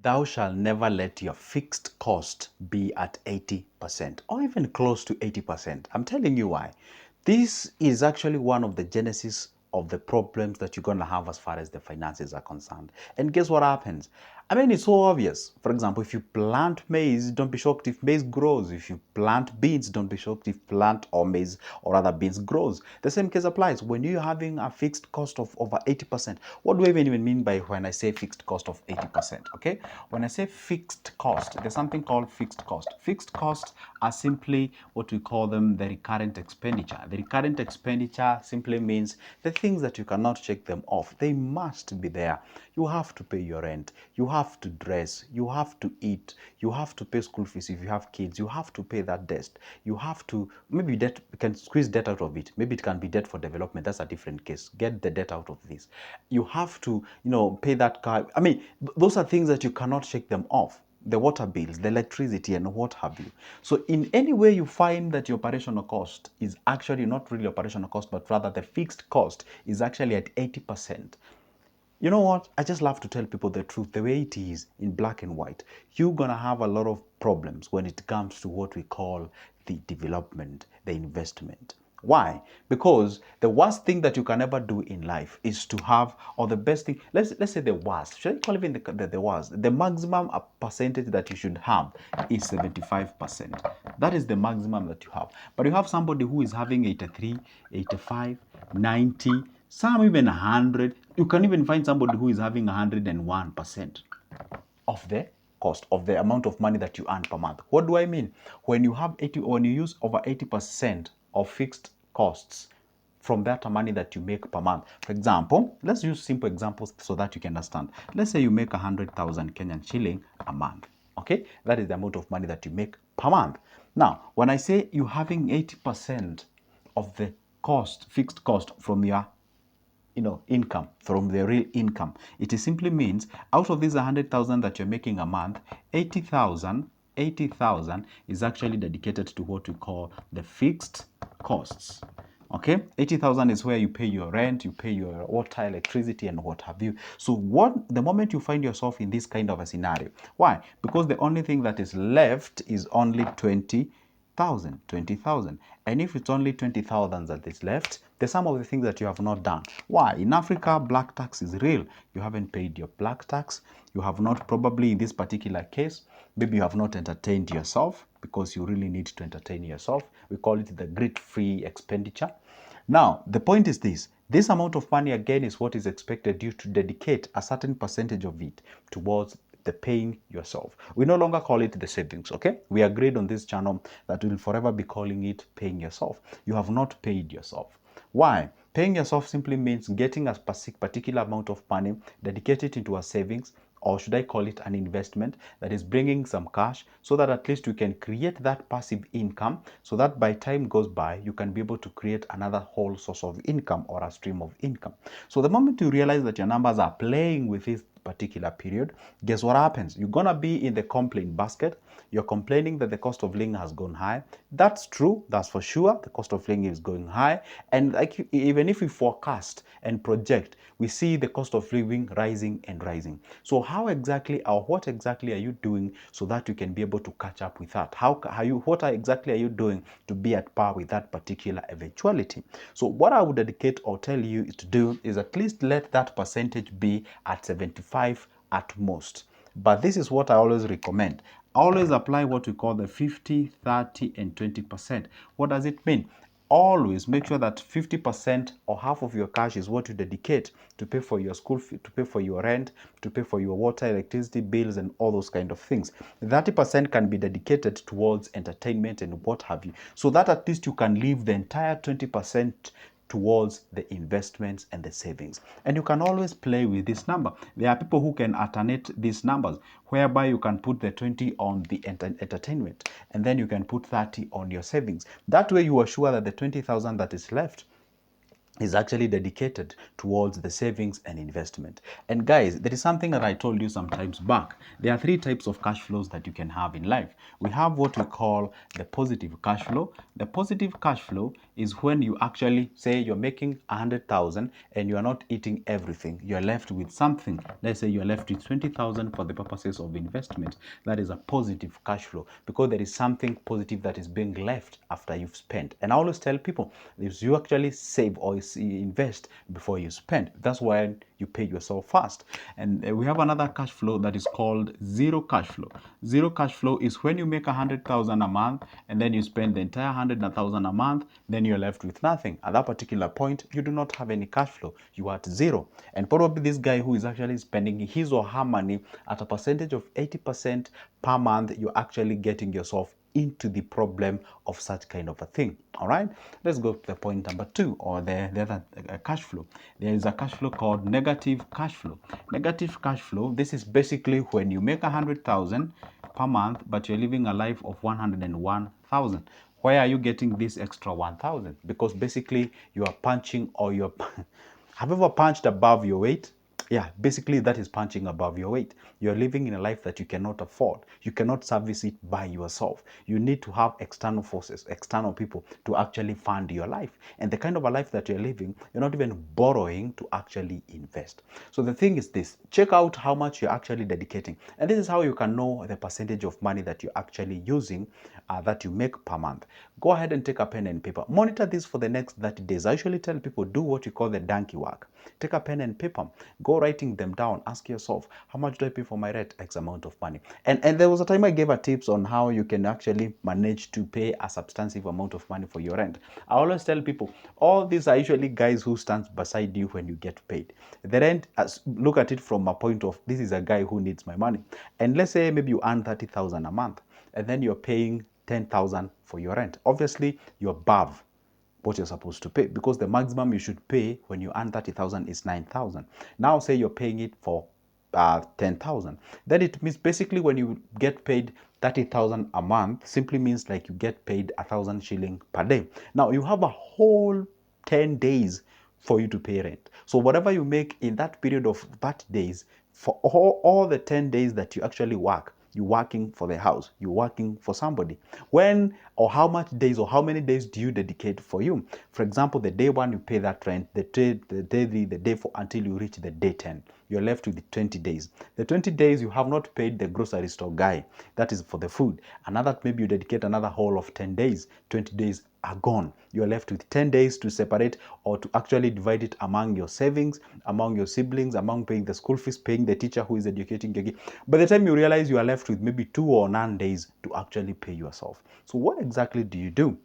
Thou shalt never let your fixed cost be at 80% or even close to 80%. I'm telling you why. This is actually one of the genesis of the problems that you're going to have as far as the finances are concerned. And guess what happens? I mean, it's so obvious. For example, if you plant maize, don't be shocked if maize grows. If you plant beans, don't be shocked if plant or maize or other beans grows. The same case applies. When you're having a fixed cost of over 80%, what do I even mean by when I say fixed cost of 80%? Okay, when I say fixed cost, there's something called fixed cost. Fixed costs are simply what we call them the recurrent expenditure. The recurrent expenditure simply means the things that you cannot check them off. They must be there. You have to pay your rent. You have to dress. You have to eat. You have to pay school fees if you have kids. You have to pay that debt. You have to, maybe debt, you can squeeze debt out of it. Maybe it can be debt for development. That's a different case. Get the debt out of this. You have to, pay that car. I mean, those are things that you cannot shake them off. The water bills, the electricity, and what have you. So in any way you find that your operational cost is actually not really operational cost, but rather the fixed cost is actually at 80%. You know what? I just love to tell people the truth, the way it is in black and white. You're going to have a lot of problems when it comes to what we call the development, the investment. Why? Because the worst thing that you can ever do in life is to have, or the best thing, let's say the worst. Should I call even the worst? The maximum percentage that you should have is 75%. That is the maximum that you have. But you have somebody who is having 83, 85, 90, some even 100. You can even find somebody who is having 101% of the cost of the amount of money that you earn per month. What do I mean? When you use over 80% of fixed costs from that money that you make per month. For example, let's use simple examples so that you can understand. Let's say you make 100,000 Kenyan shilling a month. Okay, that is the amount of money that you make per month. Now, when I say you're having 80% of the fixed cost from your income, from the real income, it simply means out of these 100,000 that you're making a month, 80,000 is actually dedicated to what we call the fixed costs. Okay, 80,000 is where you pay your rent, you pay your water, electricity, and what have you. So the moment you find yourself in this kind of a scenario, why? Because the only thing that is left is only 20,000. And if it's only 20,000 that is left, there's some of the things that you have not done. Why? In Africa, black tax is real. You haven't paid your black tax. You have not, probably in this particular case, maybe you have not entertained yourself because you really need to entertain yourself. We call it the grit-free expenditure. Now, the point is this amount of money, again, is what is expected you to dedicate a certain percentage of it towards the paying yourself. We no longer call it the savings, okay? We agreed on this channel that we'll forever be calling it paying yourself. You have not paid yourself. Why? Paying yourself simply means getting a particular amount of money, dedicate it into a savings, or should I call it an investment that is bringing some cash, so that at least you can create that passive income, so that by time goes by, you can be able to create another whole source of income or a stream of income. So the moment you realize that your numbers are playing with this particular period, guess what happens? You're gonna be in the complaint basket. You're complaining that the cost of living has gone high. That's true, that's for sure. The cost of living is going high. And even if we forecast and project, we see the cost of living rising and rising. So how exactly, or what exactly are you doing so that you can be able to catch up with that? What exactly are you doing to be at par with that particular eventuality? So what I would dedicate or tell you to do is at least let that percentage be at 75 at most. But this is what I always recommend. Always apply what we call the 50, 30, and 20%. What does it mean? Always make sure that 50% or half of your cash is what you dedicate to pay for your school fee, to pay for your rent, to pay for your water, electricity bills, and all those kind of things. 30% can be dedicated towards entertainment and what have you, so that at least you can leave the entire 20% towards the investments and the savings. And you can always play with this number. There are people who can alternate these numbers, whereby you can put the 20 on the entertainment, and then you can put 30 on your savings. That way you are sure that the 20,000 that is left is actually dedicated towards the savings and investment. And guys, there is something that I told you sometimes back. There are three types of cash flows that you can have in life. We have what we call the positive cash flow. The positive cash flow is when you actually say you're making 100,000 and you are not eating everything. You're left with something. Let's say you're left with 20,000 for the purposes of investment. That is a positive cash flow because there is something positive that is being left after you've spent. And I always tell people, if you actually save or invest before you spend, that's why you pay yourself first. And we have another cash flow that is called zero cash flow. Zero cash flow is when you make 100,000 a month and then you spend the entire 100,000 a month, then you're left with nothing. At that particular point, you do not have any cash flow. You are at zero. And probably this guy who is actually spending his or her money at a percentage of 80% per month, you're actually getting yourself into the problem of such kind of a thing. All right, let's go to the point number 2, or the other cash flow. There is a cash flow called negative cash flow. Negative cash flow, this is basically when you make 100,000 per month but you're living a life of 101,000. Why are you getting this extra 1,000? Because basically you are punching, or you're have you ever punched above your weight? Yeah, basically that is punching above your weight. You're living in a life that you cannot afford. You cannot service it by yourself. You need to have external forces, external people to actually fund your life. And the kind of a life that you're living, you're not even borrowing to actually invest. So the thing is this, check out how much you're actually dedicating. And this is how you can know the percentage of money that you're actually using, that you make per month. Go ahead and take a pen and paper. Monitor this for the next 30 days. I usually tell people, do what you call the donkey work. Take a pen and paper. Go writing them down. Ask yourself, how much do I pay for my rent? X amount of money. And there was a time I gave a tips on how you can actually manage to pay a substantive amount of money for your rent. I always tell people, all these are usually guys who stand beside you when you get paid. The rent, look at it from a point of, this is a guy who needs my money. And let's say maybe you earn 30,000 a month, and then you're paying 10,000 for your rent. Obviously, you're above what you're supposed to pay, because the maximum you should pay when you earn 30,000 is 9,000. Now say you're paying it for 10,000. Then it means basically when you get paid 30,000 a month, simply means like you get paid 1,000 shilling per day. Now you have a whole 10 days for you to pay rent. So whatever you make in that period of 30 days, for all the 10 days that you actually work, you're working for the house, you're working for somebody. When or how much days or how many days do you dedicate for you? For example, the day 1 you pay that rent, the day 3, the day 4, until you reach the day 10. You're left with the 20 days. The 20 days you have not paid the grocery store guy. That is for the food. Another, maybe you dedicate another whole of 10 days. 20 days are gone. You're left with 10 days to separate, or to actually divide it among your savings, among your siblings, among paying the school fees, paying the teacher who is educating you. By the time you realize, you are left with maybe 2 or none days to actually pay yourself. So what exactly do you do?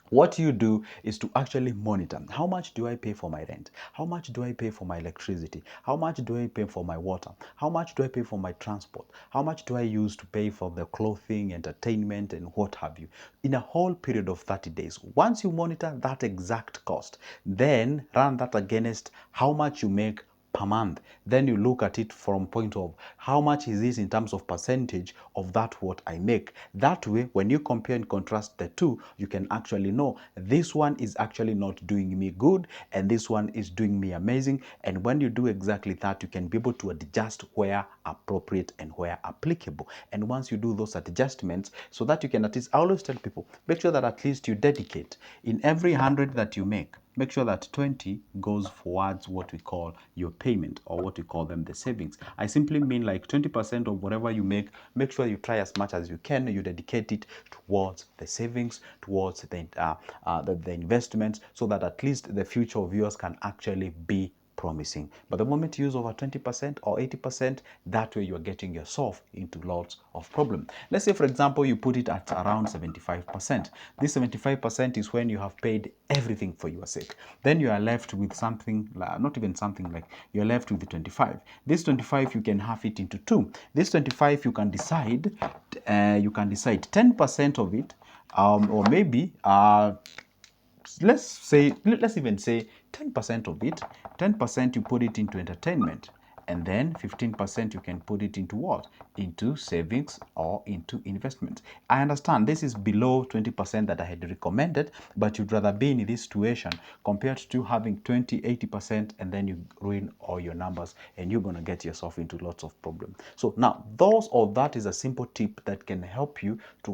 What you do is to actually monitor, how much do I pay for my rent? How much do I pay for my electricity? How much do I pay for my water? How much do I pay for my transport? How much do I use to pay for the clothing, entertainment, and what have you? In a whole period of 30 days. Once you monitor that exact cost, then run that against how much you make per month. Then you look at it from point of how much is this in terms of percentage of that what I make. That way, when you compare and contrast the two, you can actually know this one is actually not doing me good and this one is doing me amazing. And when you do exactly that, you can be able to adjust where appropriate and where applicable. And once you do those adjustments, so that you can at least, I always tell people, make sure that at least you dedicate in every 100 that you make sure that 20 goes towards what we call your payment, or what we call them the savings. I simply mean like 20% of whatever you make sure you try as much as you can, you dedicate it towards the savings, towards the investments, so that at least the future of yours can actually be promising. But the moment you use over 20% or 80%, that way you're getting yourself into lots of problems. Let's say, for example, you put it at around 75%. This 75% is when you have paid everything for your sake. Then you are left with something, not even something, like you're left with the 25. This 25, you can have it into two. This 25, you can decide 10% of it, or maybe let's even say 10% of it. 10% you put it into entertainment, and then 15% you can put it into what? Into savings or into investment. I understand this is below 20% that I had recommended, but you'd rather be in this situation compared to having 20, 80% and then you ruin all your numbers and you're going to get yourself into lots of problems. So now that is a simple tip that can help you to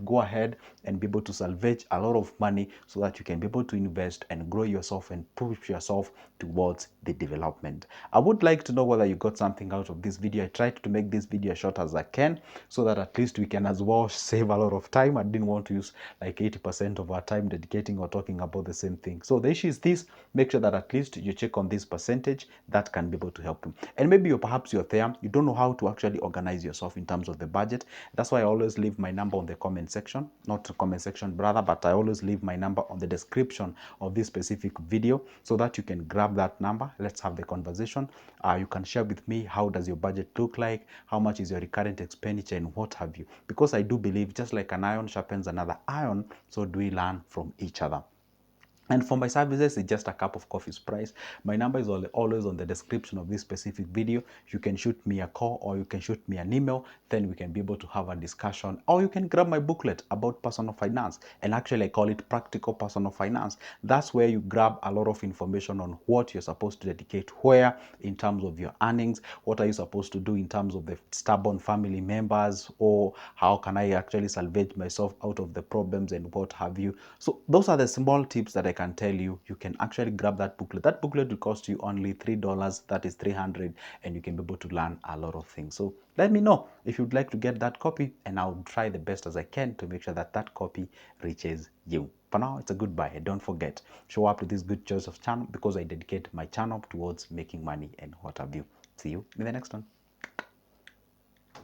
go ahead and be able to salvage a lot of money so that you can be able to invest and grow yourself and push yourself towards the development. I would like to know whether you got something out of this video. I tried to make this video as short as I can so that at least we can as well save a lot of time. I didn't want to use like 80% of our time dedicating or talking about the same thing. So the issue is this: make sure that at least you check on this percentage. That can be able to help you. And maybe perhaps you're there, you don't know how to actually organize yourself in terms of the budget. That's why I always leave my number on the comment section, not the comment section brother, but I always leave my number on the description of this specific video so that you can grab that number. Let's have the conversation. You can share with me, how does your budget look like, how much is your recurrent expenditure, and what have you. Because I do believe just like an iron sharpens another iron, so do we learn from each other. And for my services, it's just a cup of coffee's price. My number is always on the description of this specific video. You can shoot me a call or you can shoot me an email. Then we can be able to have a discussion. Or you can grab my booklet about personal finance. And actually, I call it Practical Personal Finance. That's where you grab a lot of information on what you're supposed to dedicate where in terms of your earnings. What are you supposed to do in terms of the stubborn family members, or how can I actually salvage myself out of the problems and what have you. So those are the small tips that I can tell you. You can actually grab that booklet. That booklet will cost you only $3. That is 300, and you can be able to learn a lot of things. So let me know if you'd like to get that copy, and I'll try the best as I can to make sure that that copy reaches you. For now, it's a goodbye. And don't forget, show up to this Good Choice of channel, because I dedicate my channel towards making money and what have you. See you in the next one.